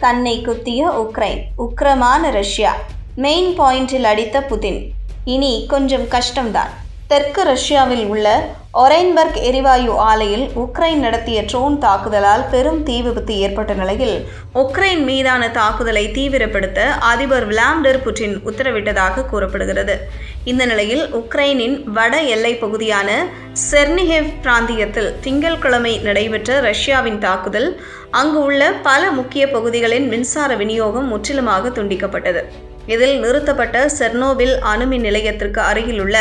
தன்னை குத்திய உக்ரைன், உக்கிரமான ரஷ்யா, மெயின் பாயிண்டில் அடித்த புதின். இனி கொஞ்சம் கஷ்டம்தான். தெற்கு ரஷ்யாவில் உள்ள ஒரென்பர்க் எரிவாயு ஆலையில் உக்ரைன் நடத்திய ட்ரோன் தாக்குதலால் பெரும் தீ விபத்து ஏற்பட்ட நிலையில் உக்ரைன் மீதான தாக்குதலை தீவிரப்படுத்த அதிபர் விளாடிமிர் புட்டின் உத்தரவிட்டதாக கூறப்படுகிறது. இந்த நிலையில் உக்ரைனின் வட எல்லை பகுதியான செர்னிஹெவ் பிராந்தியத்தில் திங்கட்கிழமை நடைபெற்ற ரஷ்யாவின் தாக்குதல் அங்கு உள்ள பல முக்கிய பகுதிகளின் மின்சார விநியோகம் முற்றிலுமாக துண்டிக்கப்பட்டது. இதில் நிறுத்தப்பட்ட செர்னோபில் அணுமின் நிலையத்திற்கு அருகிலுள்ள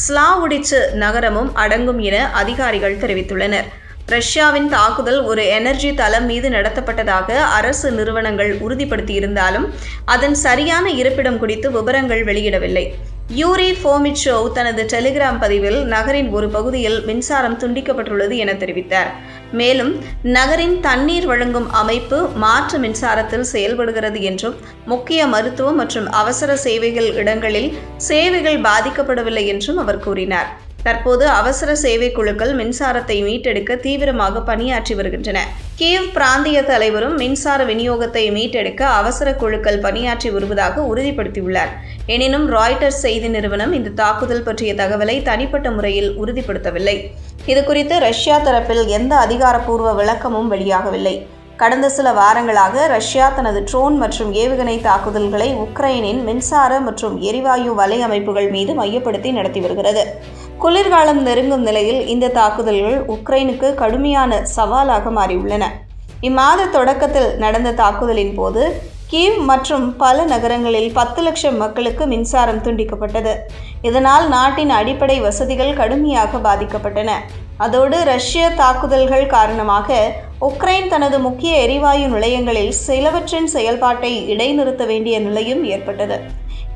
ஸ்லாவுடிச்சு நகரமும் அடங்கும் என அதிகாரிகள் தெரிவித்துள்ளனர். ரஷ்யாவின் தாக்குதல் ஒரு எனர்ஜி தளம் மீது நடத்தப்பட்டதாக அரசு நிறுவனங்கள் உறுதிப்படுத்தியிருந்தாலும் அதன் சரியான இருப்பிடம் குறித்து விவரங்கள் வெளியிடவில்லை. யூரி ஃபோமிச்சோவ் தனது டெலிகிராம் பதிவில் நகரின் ஒரு பகுதியில் மின்சாரம் துண்டிக்கப்பட்டுள்ளது என தெரிவித்தார். மேலும் நகரின் தண்ணீர் வழங்கும் அமைப்பு மாற்று மின்சாரத்தில் செயல்படுகிறது என்றும் முக்கிய மருத்துவ மற்றும் அவசர சேவைகள் இடங்களில் சேவைகள் பாதிக்கப்படவில்லை என்றும் அவர் கூறினார். தற்போது அவசர சேவை குழுக்கள் மின்சாரத்தை மீட்டெடுக்க தீவிரமாக பணியாற்றி வருகின்றன. கீவ் பிராந்திய தலைவரும் மின்சார விநியோகத்தை மீட்டெடுக்க அவசர குழுக்கள் பணியாற்றி வருவதாக உறுதிப்படுத்தியுள்ளார். எனினும் ராய்ட்டர்ஸ் செய்தி நிறுவனம் இந்த தாக்குதல் பற்றிய தகவலை தனிப்பட்ட முறையில் உறுதிப்படுத்தவில்லை. இதுகுறித்து ரஷ்யா தரப்பில் எந்த அதிகாரப்பூர்வ விளக்கமும் வெளியாகவில்லை. கடந்த சில வாரங்களாக ரஷ்யா தனது ட்ரோன் மற்றும் ஏவுகணை தாக்குதல்களை உக்ரைனின் மின்சார மற்றும் எரிவாயு வலையமைப்புகள் மீது மையப்படுத்தி நடத்தி வருகிறது. குளிர்காலம் நெருங்கும் நிலையில் இந்த தாக்குதல்கள் உக்ரைனுக்கு கடுமையான சவாலாக மாறியுள்ளன. இம்மாத தொடக்கத்தில் நடந்த தாக்குதலின் போது கீவ் மற்றும் பல நகரங்களில் 10 லட்சம் மக்களுக்கு மின்சாரம் துண்டிக்கப்பட்டது. இதனால் நாட்டின் அடிப்படை வசதிகள் கடுமையாக பாதிக்கப்பட்டன. அதோடு ரஷ்ய தாக்குதல்கள் காரணமாக உக்ரைன் தனது முக்கிய எரிவாயு நிலையங்களில் சிலவற்றின் செயல்பாட்டை இடைநிறுத்த வேண்டிய நிலையும் ஏற்பட்டது.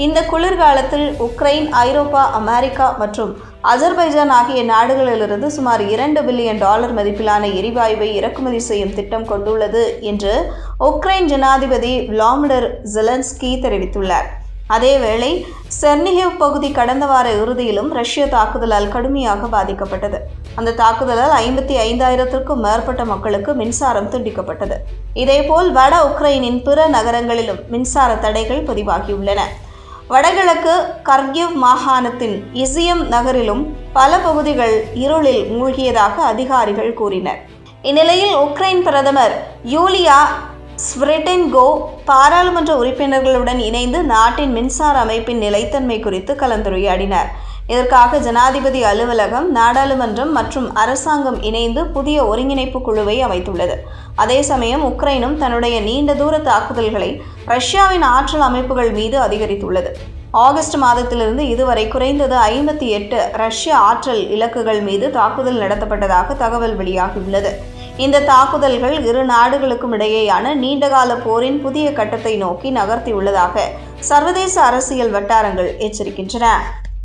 இந்த குளிர்காலத்தில் உக்ரைன் ஐரோப்பா, அமெரிக்கா மற்றும் அஜர்பைஜான் ஆகிய நாடுகளிலிருந்து சுமார் $2 பில்லியன் மதிப்பிலான எரிவாயுவை இறக்குமதி செய்யும் திட்டம் கொண்டுள்ளது என்று உக்ரைன் ஜனாதிபதி விளாடிமிர் ஜெலன்ஸ்கி தெரிவித்துள்ளார். அதேவேளை செர்னிஹெவ் பகுதி கடந்த வார இறுதியிலும் ரஷ்ய தாக்குதலால் கடுமையாக பாதிக்கப்பட்டது. அந்த தாக்குதலால் 55,000க்கும் மேற்பட்ட மக்களுக்கு மின்சாரம் துண்டிக்கப்பட்டது. இதேபோல் வட உக்ரைனின் பிற நகரங்களிலும் மின்சார தடைகள் பதிவாகியுள்ளன. வடகிழக்கு கர்கிவ் மாகாணத்தின் இசியம் நகரிலும் பல பகுதிகள் இருளில் மூழ்கியதாக அதிகாரிகள் கூறினர். இந்நிலையில் உக்ரைன் பிரதமர் யூலியா ஸ்விரிடென்கோ பாராளுமன்ற உறுப்பினர்களுடன் இணைந்து நாட்டின் மின்சார அமைப்பின் நிலைத்தன்மை குறித்து கலந்துரையாடினார். இதற்காக ஜனாதிபதி அலுவலகம், நாடாளுமன்றம் மற்றும் அரசாங்கம் இணைந்து புதிய ஒருங்கிணைப்பு குழுவை அமைத்துள்ளது. அதே சமயம் உக்ரைனும் தன்னுடைய நீண்ட தூர தாக்குதல்களை ரஷ்யாவின் ஆற்றல் அமைப்புகள் மீது அதிகரித்துள்ளது. ஆகஸ்ட் மாதத்திலிருந்து இதுவரை குறைந்தது 58 ரஷ்ய ஆற்றல் இலக்குகள் மீது தாக்குதல் நடத்தப்பட்டதாக தகவல் வெளியாகியுள்ளது. இந்த தாக்குதல்கள் இரு நாடுகளுக்கும் இடையேயான நீண்டகால போரின் புதிய கட்டத்தை நோக்கி நகர்த்தியுள்ளதாக சர்வதேச அரசியல் வட்டாரங்கள் எச்சரிக்கின்றன.